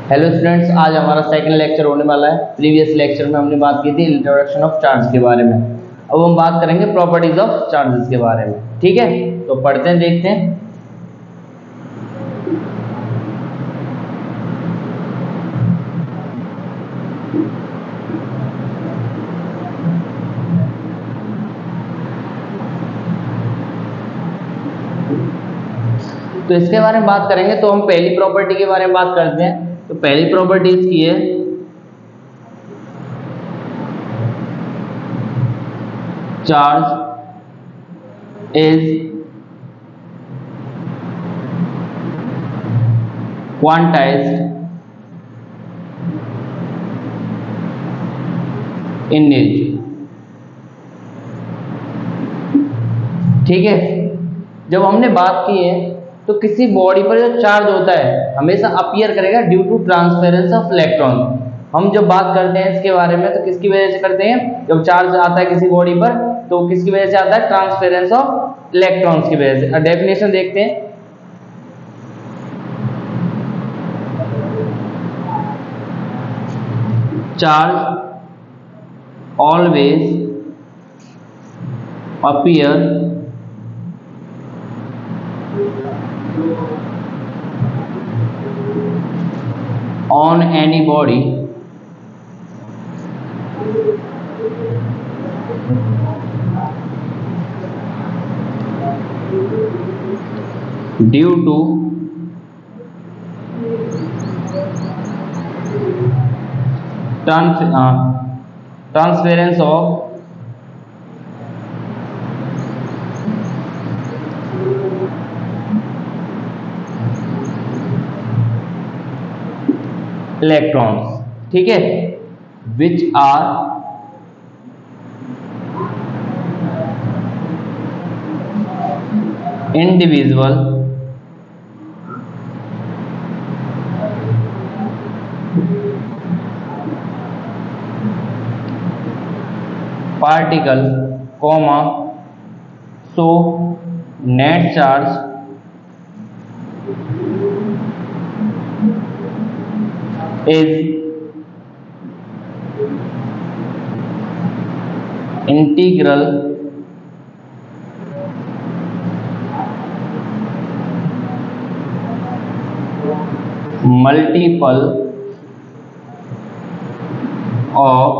Hello students, आज हमारा second lecture होने वाला है। प्रीवियस लेक्चर में हमने बात की थी इंट्रोडक्शन ऑफ चार्ज के बारे में। अब हम बात करेंगे प्रॉपर्टीज ऑफ चार्जेस के बारे में। ठीक है, तो पढ़ते हैं, देखते हैं। तो इसके बारे में बात करेंगे तो हम पहली प्रॉपर्टी के बारे में बात करते हैं। तो पहली प्रॉपर्टी इसकी है charge is quantized in nature. ठीक है, जब हमने बात की है तो किसी बॉडी पर जो चार्ज होता है हमेशा अपीयर करेगा due to transference of electron. हम जब बात करते हैं इसके बारे में तो किसकी वजह से करते हैं? जब चार्ज आता है किसी बॉडी पर तो किसकी वजह से आता है? ट्रांसफेरेंस ऑफ इलेक्ट्रॉन्स की वजह से। अब डेफिनेशन देखते हैं। Charge always appear on any body due to transference of electrons। ठीक है, which are indivisible particle, comma, so net charge is integral multiple of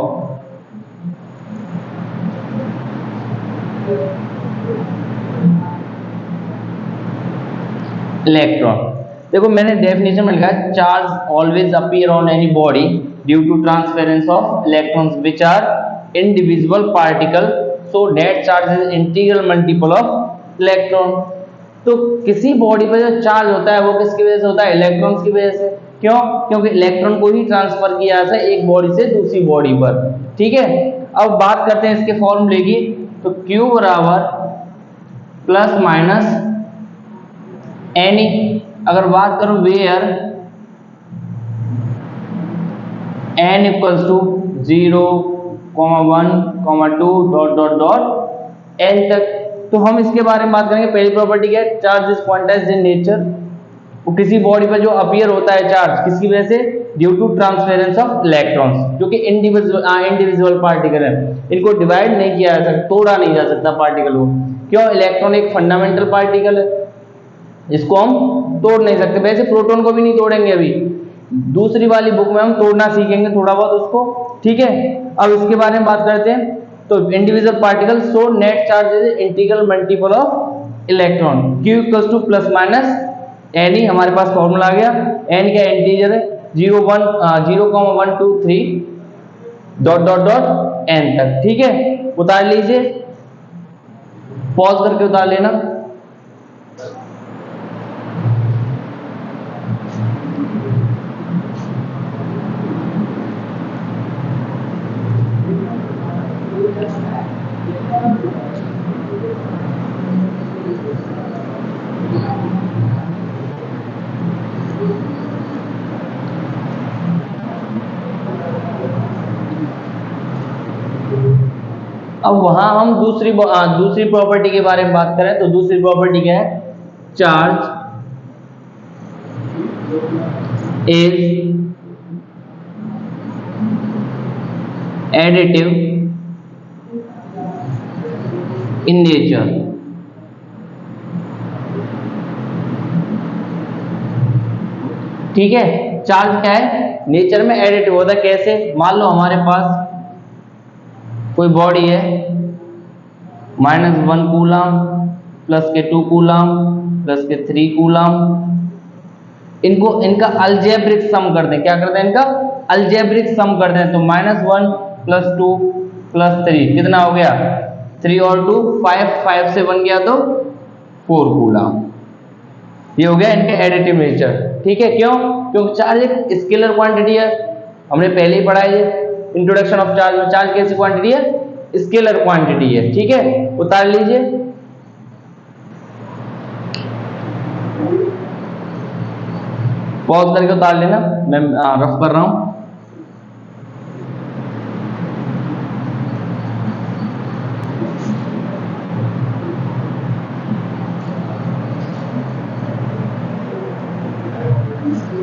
electron. देखो मैंने डेफिनेशन में लिखा है charge always appear on any body due to transference of electrons which are individual particle, so net charge is integral multiple of electron. तो किसी body पर जो charge होता है वो किसकी वजह से होता है? इलेक्ट्रॉन्स की वजह से। क्यों? क्योंकि इलेक्ट्रॉन को ही ट्रांसफर किया जाता है एक बॉडी से दूसरी बॉडी पर। ठीक है, अब बात करते हैं इसके फॉर्मूले की। तो Q बराबर प्लस माइनस एनी, अगर बात करूं where n equals to 0, 1, 2 dot dot dot n तक। तो हम इसके बारे में बात करेंगे। पहली प्रॉपर्टी क्या है? Charge is quantized in nature. वो किसी बॉडी पर जो अपीयर होता है चार्ज किसकी वजह से? Due to transference of electrons, जो कि इंडिविजुअल पार्टिकल है। इनको डिवाइड नहीं किया जा सकता, तोड़ा नहीं जा सकता पार्टिकल को। क्यों? इलेक्ट्रॉन एक फंडामेंटल पार्टिकल है, इसको हम तोड़ नहीं सकते। वैसे प्रोटॉन को भी नहीं तोड़ेंगे, अभी दूसरी वाली बुक में हम तोड़ना सीखेंगे थोड़ा बहुत उसको। ठीक है, अब इसके बारे में बात करते हैं। तो individual particle, so net charge is integral multiple of electron. Q equals to plus minus N ही, हमारे पास फॉर्मूला आ गया। एन क्या इंटीजर है? 0, 1, 2, 3 डॉट डॉट डॉट एन तक। ठीक है, उतार लीजिए, पॉज करके उतार लेना। अब वहां हम दूसरी प्रॉपर्टी के बारे में बात करें तो दूसरी प्रॉपर्टी क्या है? Charge is additive in nature. ठीक है, चार्ज क्या है, नेचर में एडिटिव होता है। कैसे, मान लो हमारे पास कोई बॉडी है, -1 कूलम प्लस के 2 कूलम प्लस के 3 कूलम, इनका अलजेब्रिक सम करते हैं। क्या करते हैं, इनका अलजेब्रिक सम करते हैं। तो -1 + 2 + 3 कितना हो गया, 3 और 2 5, 5 से 1 गया तो 4 कूलम। ये हो गया इनके एडिटिव नेचर। ठीक है, क्यों, क्योंकि चार्ज एक स्केलर क्वांटिटी है। हमने पहले ही पढ़ा है इंट्रोडक्शन ऑफ चार्ज में, चार्ज कैसी क्वांटिटी है, स्केलर क्वांटिटी है। ठीक है, उतार लीजिए। पॉज करके उतार लेना, मैं रफ कर रहा हूं।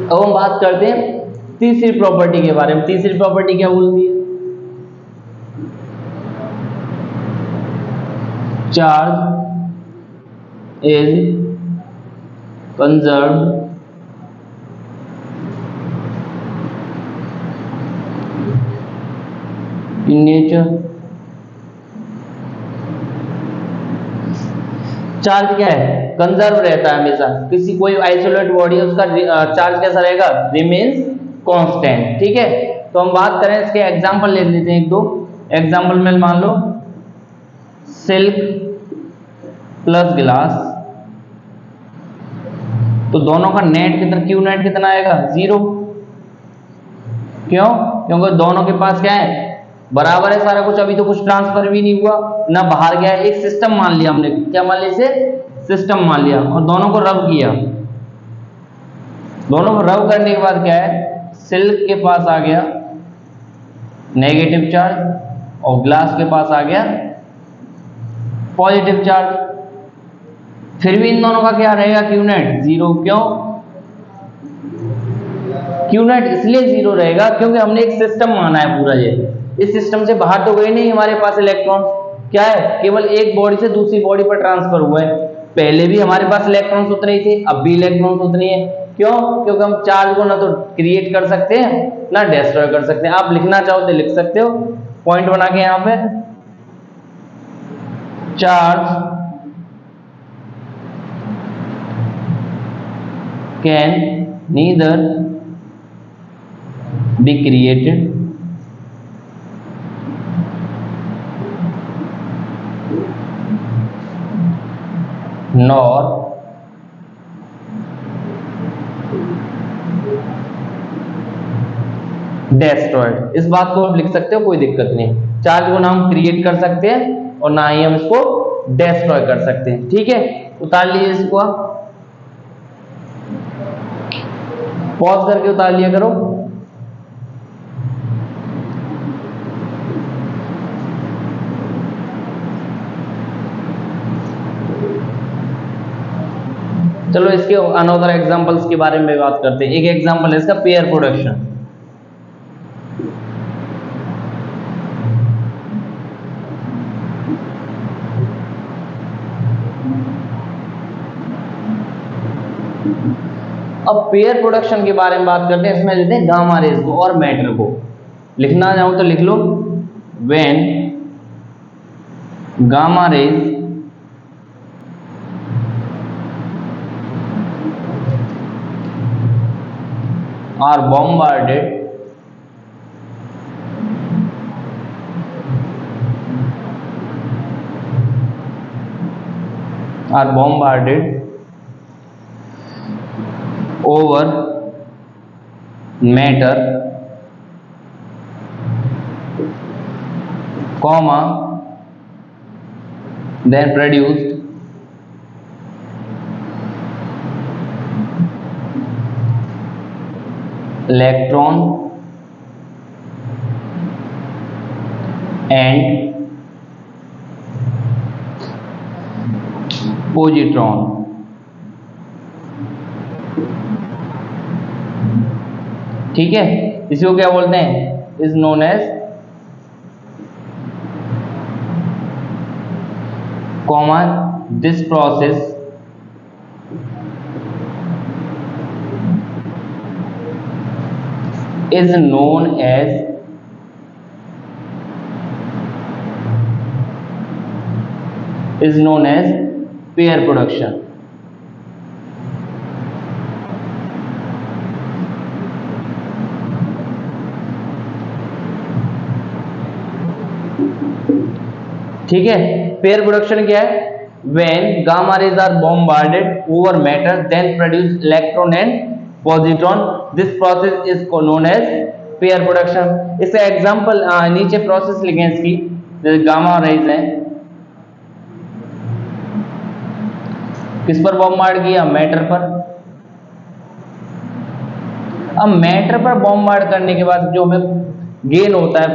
अब हम बात करते हैं तीसरी प्रॉपर्टी के बारे में। तीसरी प्रॉपर्टी क्या बोलती है, charge is conserved in nature. Charge क्या है, कंजर्व रहता है हमेशा। किसी कोई आइसोलेट बॉडी है, उसका चार्ज कैसा रहेगा, रिमेन्स कांस्टेंट। ठीक है, तो हम बात करें इसके एग्जांपल ले लेते हैं, एक दो एग्जांपल में मान लो सिल्क प्लस ग्लास, तो दोनों का नेट कितना, क्यू नेट कितना आएगा, 0। क्यों, क्योंकि दोनों के पास क्या है, बराबर है सारा कुछ। अभी तो कुछ ट्रांसफर भी नहीं हुआ ना, बाहर गया। एक सिस्टम मान लिया हमने, क्या मान लिया, इसे सिस्टम मान लिया, और दोनों को रब किया। दोनों को रब करने के बाद क्या है, सिल्क के पास आ गया नेगेटिव चार्ज और ग्लास के पास आ गया पॉजिटिव चार्ज। फिर भी इन दोनों का क्या रहेगा, क्यू नेट 0। क्यों, क्यू नेट इसलिए 0 रहेगा क्योंकि हमने एक सिस्टम माना है पूरा। ये इस सिस्टम से बाहर तो गए नहीं हमारे पास इलेक्ट्रॉन, क्या है, केवल एक बॉडी से दूसरी बॉडी पर ट्रांसफर हुआ है। पहले भी हमारे पास इलेक्ट्रॉन्स उतने ही थे, अब भी इलेक्ट्रॉन्स उतने हैं। क्यों, क्योंकि हम चार्ज को ना तो क्रिएट कर सकते हैं ना डिस्ट्रॉय कर सकते हैं। आप लिखना चाहो तो लिख सकते हो पॉइंट बना के यहां पे, charge can neither be created nor destroyed। इस बात को आप लिख सकते हो, कोई दिक्कत नहीं। चार्ज को ना हम क्रिएट कर सकते हैं और ना ही हम इसको डिस्ट्रॉय कर सकते हैं। ठीक है, उतार लीजिए इसको, आप पॉज करके उतार लिया करो। चलो इसके अनदर एग्जांपल्स के बारे में बात करते हैं। एक एग्जांपल है इसका पेयर प्रोडक्शन। अब पेयर प्रोडक्शन के बारे में बात करते हैं। इसमें लेते हैं गामा रेज को और मैटर को। लिखना चाहो तो लिख लो, when gamma rays are bombarded over matter, comma, then produced electron and positron। ठीक है, इसी को क्या बोलते हैं, is known as comma this process is known as pair production. ठीक है, पेयर प्रोडक्शन क्या है? when gamma rays are bombarded over matter then produce electron and positron, this process is known as pair production. इसका example नीचे process लिखे इसकी, जैसे gamma rays है, किस पर बॉम्बार्ड किया? मैटर पर। अब मैटर पर बॉम्बार्ड करने के बाद जो हमें गेन होता है,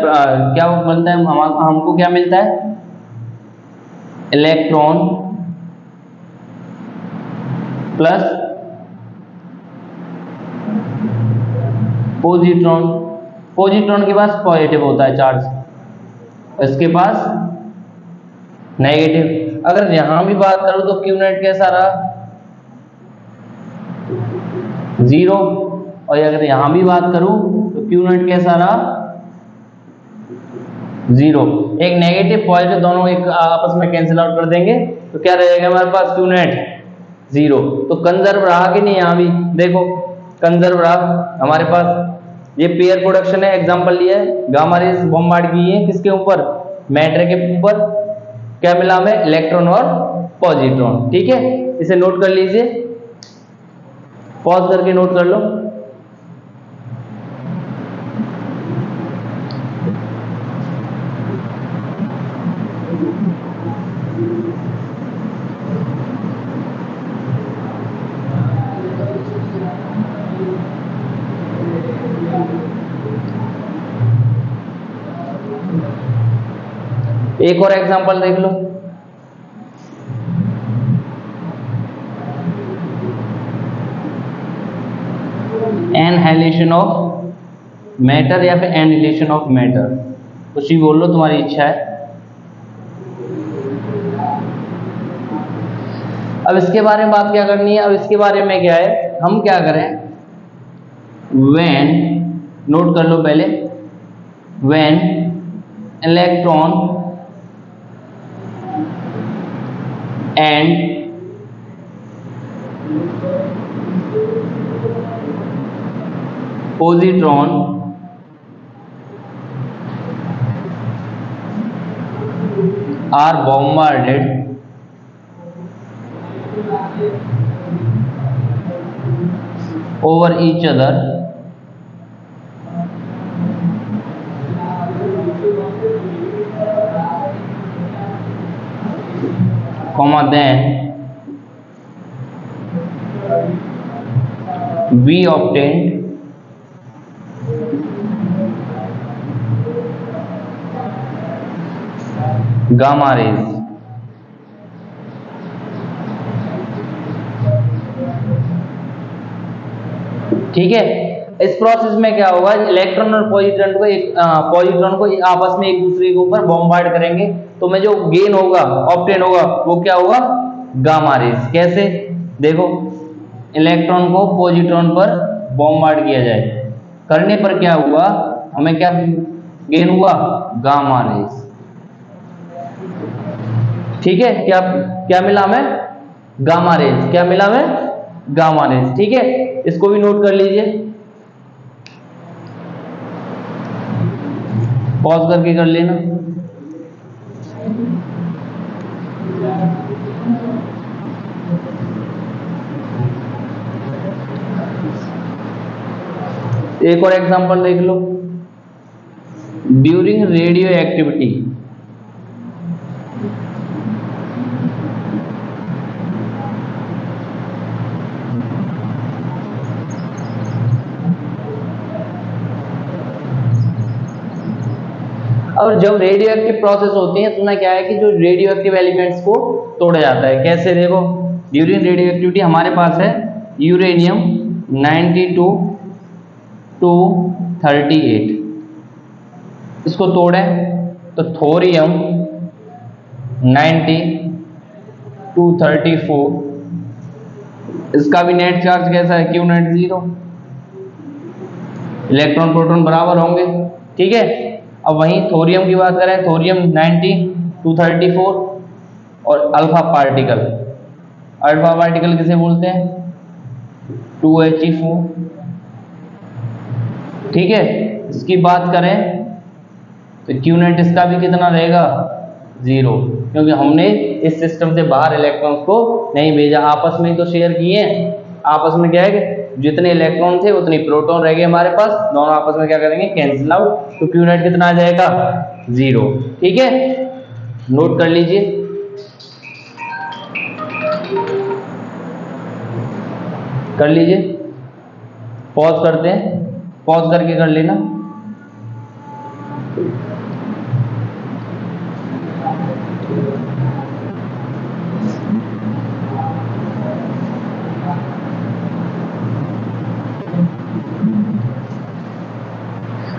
क्या मिलता है हमको? क्या मिलता है? Electron plus positron. पॉजिट्रॉन के पास पॉजिटिव होता है चार्ज, इसके पास नेगेटिव। अगर यहां भी बात करूं तो क्यू नेट कैसा रहा? 0। और अगर यहां भी बात करूं तो क्यू नेट कैसा रहा? 0। एक नेगेटिव पॉजिटिव दोनों एक आपस में कैंसिल आउट कर देंगे तो क्या रहेगा हमारे पास? Q net 0। तो कंजर्व रहा कि नहीं? यहां भी देखो कंजर्व रहा हमारे पास। ये पेयर प्रोडक्शन है, एग्जांपल लिया है, गामा रेज बॉम्बार्ड की है किसके ऊपर? मैटर के ऊपर। क्या मिला हमें? इलेक्ट्रॉन और पॉजिट्रॉन। ठीक है, इसे नोट कर लीजिए, पॉज करके नोट कर लो। एक और एग्जांपल देख लो। एनहाइलेशन ऑफ मैटर या फिर एनिहिलेशन ऑफ मैटर, कुछ भी बोल लो, तुम्हारी इच्छा है। अब इसके बारे में बात क्या करनी है? अब इसके बारे में क्या है, हम क्या करें? व्हेन, नोट कर लो पहले, when electron and positron are bombarded over each other comma then we obtained gamma rays। ठीक है, इस प्रोसेस में क्या होगा? इलेक्ट्रॉन और पॉजिट्रॉन को आपस में एक दूसरे के ऊपर बॉम्बार्ड करेंगे तो में जो गेन होगा, ऑब्टेन होगा, वो क्या होगा? Gamma rays. कैसे? देखो, इलेक्ट्रॉन को पॉजिट्रॉन पर बॉम्बार्ड किया जाए, करने पर क्या हुआ? हमें क्या गेन हुआ? Gamma rays. ठीक है, क्या मिला हमें? Gamma rays. क्या मिला हमें? Gamma rays. ठीक है, इसको भी नोट कर लीजिए, पॉज करके कर लेना। एक और एग्जांपल देख लो, ड्यूरिंग रेडियो एक्टिविटी और जब रेडियो एक्टिव प्रोसेस होती है तो ना क्या है कि जो रेडियो एक्टिव एलिमेंट्स को तोड़ा जाता है। कैसे? देखो, ड्यूरिंग रेडियो एक्टिविटी हमारे पास है यूरेनियम 92 to 38, इसको तोड़े तो थोरियम 90 234, इसका भी नेट चार्ज कैसा है, क्यू नेट 0, इलेक्ट्रॉन प्रोटॉन बराबर होंगे, ठीक है। अब वहीं थोरियम की बात करें, थोरियम 90, 234, और अल्फा पार्टिकल किसे बोलते हैं, 2He4, ठीक है। इसकी बात करें तो क्यू नेट इसका भी कितना रहेगा, 0, क्योंकि हमने इस सिस्टम से बाहर इलेक्ट्रॉन्स को नहीं भेजा, आपस में ही तो शेयर किए हैं। आपस में क्या है कि जितने इलेक्ट्रॉन थे उतने प्रोटॉन रह गए हमारे पास, दोनों आपस में क्या करेंगे, कैंसिल आउट, तो क्यू नेट कितना आ जाएगा, 0, ठीक है। नोट कर लीजिए। कर लीजिए, पॉज करते हैं, पॉज करके कर लेना।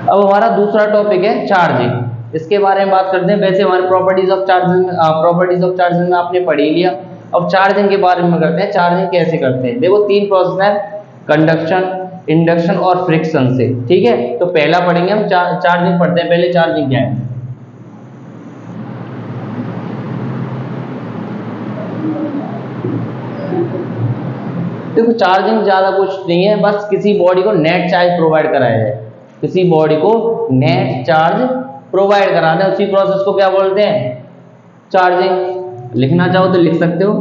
अब हमारा दूसरा टॉपिक है चार्जिंग, इसके बारे में बात करते हैं। वैसे हमारे प्रॉपर्टीज ऑफ चार्जिंग में आपने पढ़ ही लिया। अब चार्जिंग के बारे में करते हैं, चार्जिंग कैसे करते हैं। देखो 3 प्रोसेस है, कंडक्शन, इंडक्शन और फ्रिक्शन से, ठीक है। तो पहला पढ़ेंगे हम चार्जिंग पढ़ते हैं। पहले चार्जिंग क्या है, देखो चार्जिंग ज्यादा कुछ नहीं है, बस किसी बॉडी को नेट चार्ज प्रोवाइड कराया जाए, किसी बॉडी को नेट चार्ज प्रोवाइड कराना है, उसी प्रोसेस को क्या बोलते हैं, चार्जिंग। लिखना चाहो तो लिख सकते हो,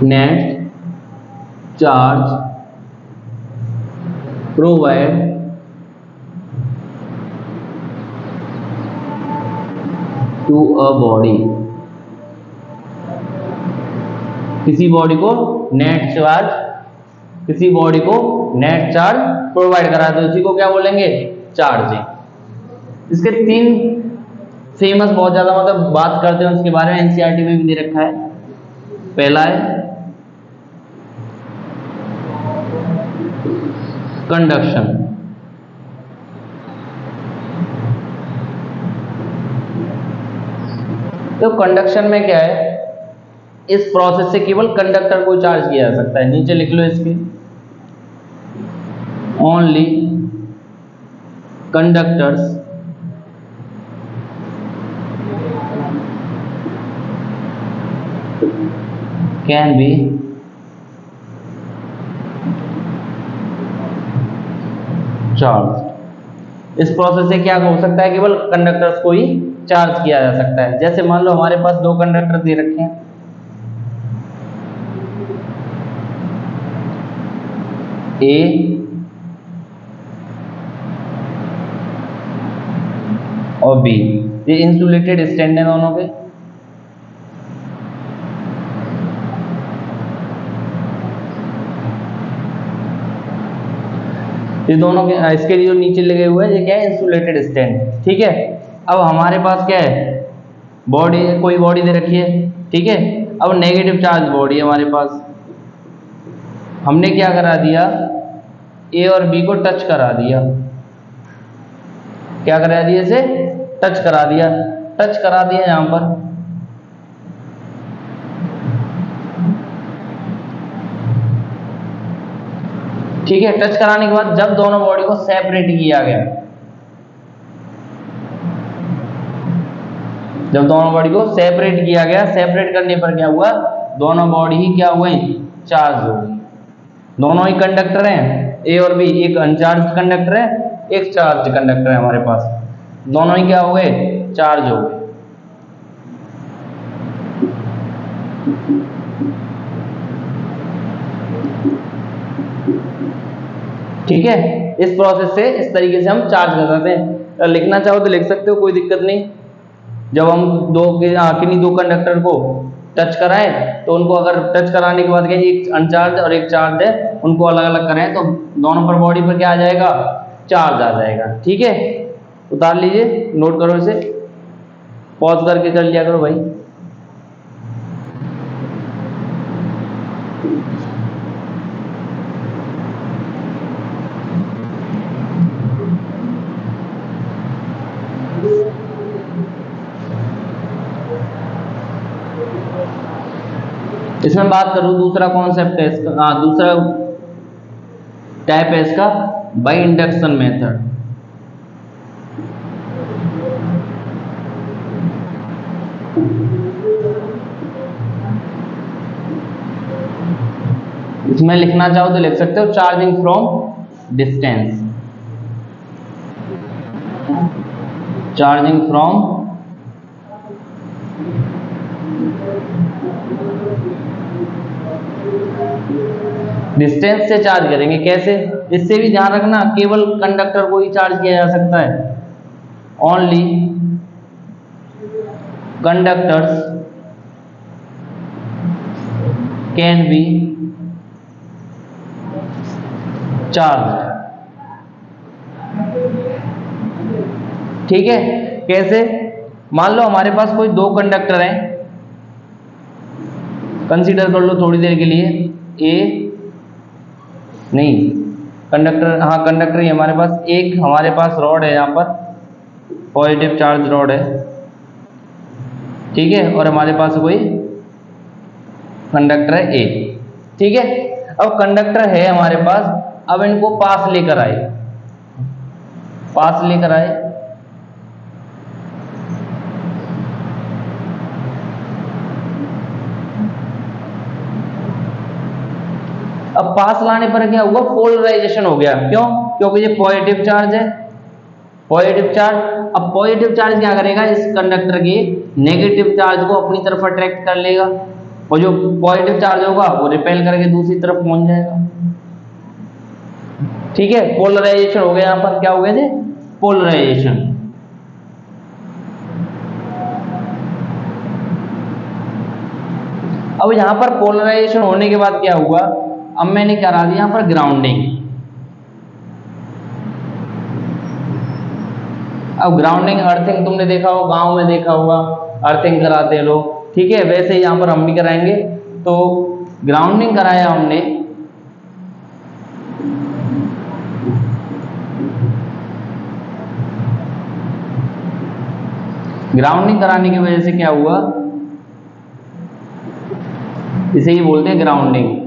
net charge provide to a body, किसी बॉडी को नेट चार्ज प्रोवाइड करा दो, उसी को क्या बोलेंगे, चार्जिंग। इसके 3 फेमस बहुत ज्यादा मतलब बात करते हैं उसके बारे में, एनसीईआरटी में भी दे रखा है। पहला है कंडक्शन, तो कंडक्शन में क्या है, इस प्रोसेस से केवल कंडक्टर को चार्ज किया जा सकता है। नीचे लिख लो इसके, only conductors can be charge. इस प्रोसेस से क्या हो सकता है, केवल कंडक्टर्स को ही चार्ज किया जा सकता है। जैसे मान लो हमारे पास 2 कंडक्टर दे रखे हैं, ए और बी, ये इंसुलेटेड स्टैंड है दोनों के। ये दोनों के इसके लिए जो नीचे लगे हुए हैं ये क्या है, इंसुलेटेड स्टैंड, ठीक है। अब हमारे पास क्या है, बॉडी, कोई बॉडी दे रखी है, ठीक है। अब नेगेटिव चार्ज बॉडी है हमारे पास, हमने क्या करा दिया, ए और बी को टच करा दिया, क्या करा दिया, इसे टच करा दिया, यहां पर, ठीक है। टच कराने के बाद जब दोनों बॉडी को सेपरेट किया गया, सेपरेट करने पर क्या हुआ, दोनों बॉडी ही क्या हुए, चार्ज हो गई। दोनों ही कंडक्टर हैं, ए और बी, एक अनचार्ज कंडक्टर है, एक चार्ज कंडक्टर है हमारे पास, दोनों ही क्या हो गए, चार्ज हो गए। ठीक है, इस प्रोसेस से इस तरीके से हम चार्ज कर सकते हैं। लिखना चाहो तो लिख सकते हो, कोई दिक्कत नहीं। जब हम किन्हीं 2 कंडक्टर को टच कराएं तो उनको अगर टच कराने के बाद क्या, एक अनचार्ज और एक चार्ज है, उनको अलग अलग कराएं तो दोनों पर बॉडी पर क्या आ जाएगा, चार्ज आ जाएगा। ठीक है, उतार लीजिए, नोट करो इसे, पॉज करके कर लिया करो भाई। इसमें बात करूं दूसरा कॉन्सेप्ट है इसका, दूसरा टाइप है इसका बाय इंडक्शन मेथड। इसमें लिखना चाहो तो लिख सकते हो charging from distance, charging from distance से चार्ज करेंगे। कैसे? इससे भी ध्यान रखना केवल कंडक्टर को ही चार्ज किया जा सकता है, only conductors can be charge. ठीक है? कैसे? मान लो हमारे पास कोई दो कंडक्टर हैं, कंसीडर कर लो थोड़ी देर के लिए, ए नहीं कंडक्टर, हाँ कंडक्टर ही हमारे पास, एक हमारे पास रॉड है, यहाँ पर पॉजिटिव चार्ज रॉड है, ठीक है, और हमारे पास कोई कंडक्टर है ए। ठीक है, अब कंडक्टर है हमारे पास, अब इनको पास लेकर आए, पास लेकर आए, अब पास लाने पर क्या हुआ? पोलराइजेशन हो गया। क्यों? क्योंकि ये पॉजिटिव चार्ज है, पॉजिटिव चार्ज। अब पॉजिटिव चार्ज क्या करेगा? इस कंडक्टर के नेगेटिव चार्ज को अपनी तरफ अट्रैक्ट कर लेगा, और जो पॉजिटिव चार्ज होगा वो रिपेल करके दूसरी तरफ पहुंच जाएगा। ठीक है, पोलराइजेशन हो गया। यहां पर क्या हो गए थे? पोलराइजेशन। अब यहां पर पोलराइजेशन होने के बाद क्या हुआ? अब मैंने करा दिया यहां पर ग्राउंडिंग। अब ग्राउंडिंग, अर्थिंग तुमने देखा हो, गांव में देखा होगा, अर्थिंग कराते हैं लोग। ठीक है, वैसे ही यहां पर हम भी कराएंगे। तो ग्राउंडिंग कराया हमने, ग्राउंडिंग कराने की वजह से क्या हुआ? इसे ही बोलते हैं ग्राउंडिंग।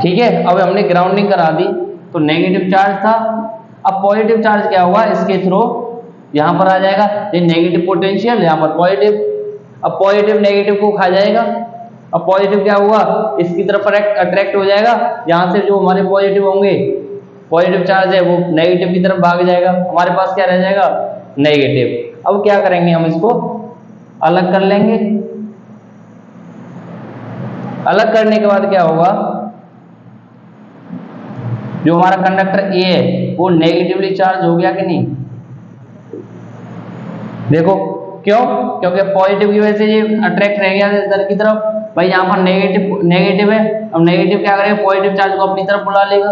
ठीक है, अब हमने ग्राउंडिंग करा दी तो नेगेटिव चार्ज था, अब पॉजिटिव चार्ज क्या हुआ? इसके थ्रू यहां पर आ जाएगा, ये नेगेटिव पोटेंशियल, यहां पर पॉजिटिव। अब पॉजिटिव नेगेटिव को खा जाएगा। अब पॉजिटिव क्या हुआ? इसकी तरफ अट्रैक्ट हो जाएगा, यहां से जो हमारे पॉजिटिव होंगे, पॉजिटिव चार्ज है वो नेगेटिव की तरफ भाग जाएगा, हमारे पास क्या रह जाएगा? नेगेटिव। अब क्या करेंगे? हम इसको अलग कर लेंगे। अलग करने के बाद क्या होगा? जो हमारा कंडक्टर ए है वो नेगेटिवली चार्ज हो गया कि नहीं? देखो, क्यों? क्योंकि पॉजिटिव की वजह से ये अट्रैक्ट रह गया इधर की तरफ। भाई यहाँ पर नेगेटिव है, अब नेगेटिव क्या करेगा? पॉजिटिव चार्ज को अपनी तरफ बुला लेगा।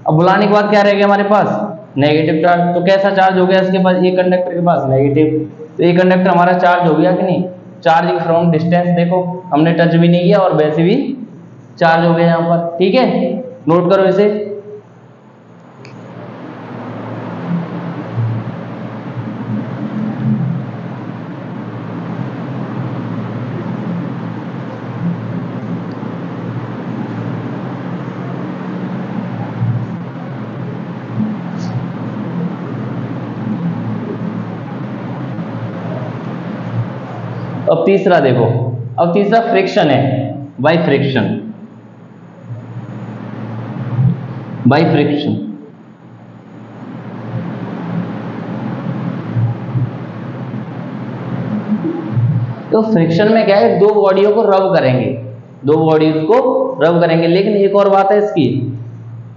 अब बुलाने के बाद क्या रह गया हमारे पास? Negative charge. तो कैसा चार्ज हो गया इसके पास? ये कंडक्टर के पास नेगेटिव। तो ये कंडक्टर हमारा चार्ज हो गया कि नहीं? Charging from distance. देखो हमने टच भी नहीं किया और वैसे भी चार्ज हो गया यहाँ पर। ठीक है, नोट करो इसे। अब तीसरा देखो, अब तीसरा फ्रिक्शन है, बाय फ्रिक्शन। बाय फ्रिक्शन तो फ्रिक्शन में क्या है? दो बॉडियों को रब करेंगे, दो बॉडीज को रब करेंगे। लेकिन एक और बात है इसकी,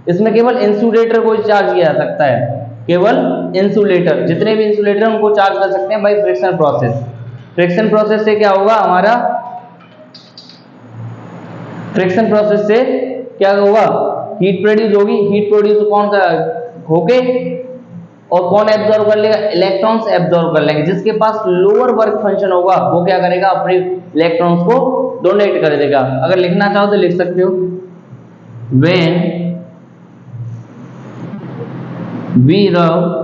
इसमें केवल इंसुलेटर को चार्ज किया जा सकता है, केवल इंसुलेटर, जितने भी इंसुलेटर हैं उनको चार्ज कर सकते हैं by friction process. Friction process से क्या होगा? हमारा फ्रिक्शन प्रोसेस से क्या होगा? हीट प्रोड्यूस होगी। हीट प्रोड्यूस कौन का होके, और कौन एब्जॉर्ब कर लेगा? इलेक्ट्रॉन्स एब्जॉर्ब कर लेंगे। जिसके पास लोअर वर्क फंक्शन होगा वो क्या करेगा? अपने इलेक्ट्रॉन्स को डोनेट कर देगा। अगर लिखना चाहो तो लिख सकते हो, व्हेन वी रब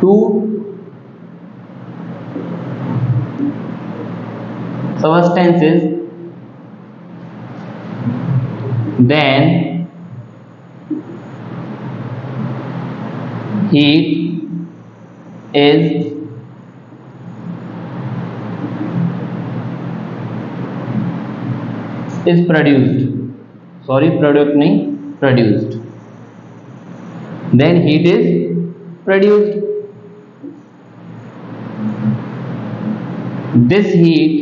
two substances, then heat is produced, sorry product नहीं produced, then heat is produced. This heat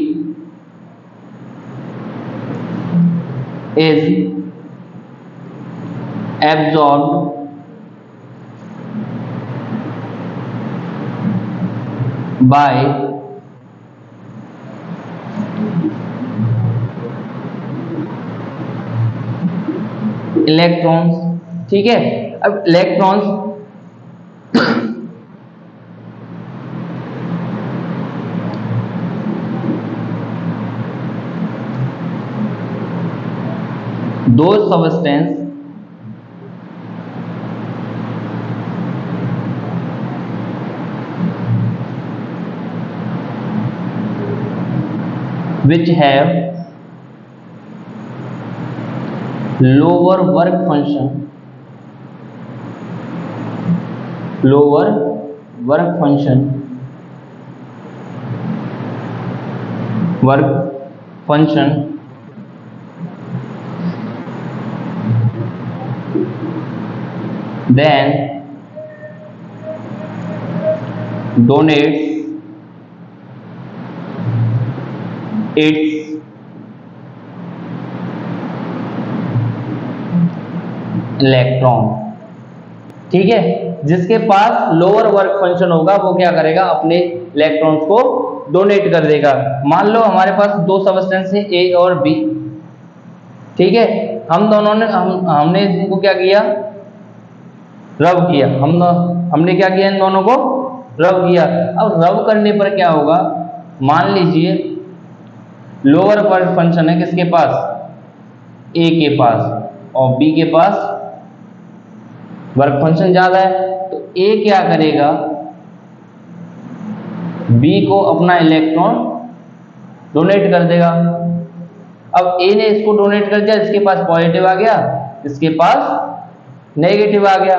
is absorbed by electrons. ठीक है, अब इलेक्ट्रॉन्स दो substance which have lower work function then donates its electron. ठीक है, जिसके पास lower work function होगा वो क्या करेगा, अपने इलेक्ट्रॉन्स को डोनेट कर देगा। मान लो हमारे पास दो सबस्टेंस है ए और बी। ठीक है, हम दोनों ने हमने इनको क्या किया, रब किया। हमने क्या किया, इन दोनों को रब किया। अब रब करने पर क्या होगा, मान लीजिए लोअर वर्क फंक्शन है किसके पास, ए के पास, और बी के पास वर्क फंक्शन ज्यादा है, तो ए क्या करेगा, बी को अपना इलेक्ट्रॉन डोनेट कर देगा। अब ए ने इसको डोनेट कर दिया, इसके पास पॉजिटिव आ गया, इसके पास नेगेटिव आ गया।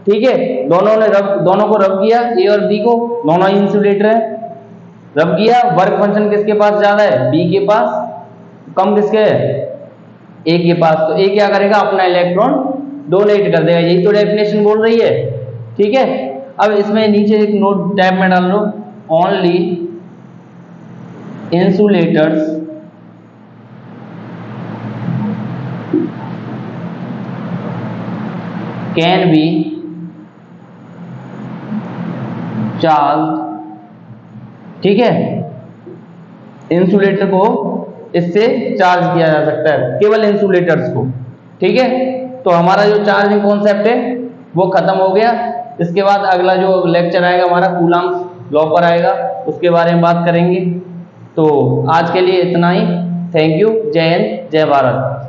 ठीक है, दोनों को रब किया, ए और बी को, दोनों इंसुलेटर है, रब किया। वर्क फंक्शन किसके पास ज्यादा है, बी के पास, कम किसके है, ए के पास। तो ए क्या करेगा, अपना इलेक्ट्रॉन डोनेट कर देगा। यही तो डेफिनेशन बोल रही है। ठीक है, अब इसमें नीचे एक नोट टैब में डाल लो, only insulators can be charge. ठीक है, इंसुलेटर को इससे चार्ज किया जा सकता है, केवल इंसुलेटर्स को। ठीक है, तो हमारा जो चार्जिंग कॉन्सेप्ट है वो खत्म हो गया। इसके बाद अगला जो लेक्चर आएगा हमारा कूलम्ब्स लॉ पर आएगा, उसके बारे में बात करेंगे। तो आज के लिए इतना ही। Thank you. जय हिंद, जय भारत।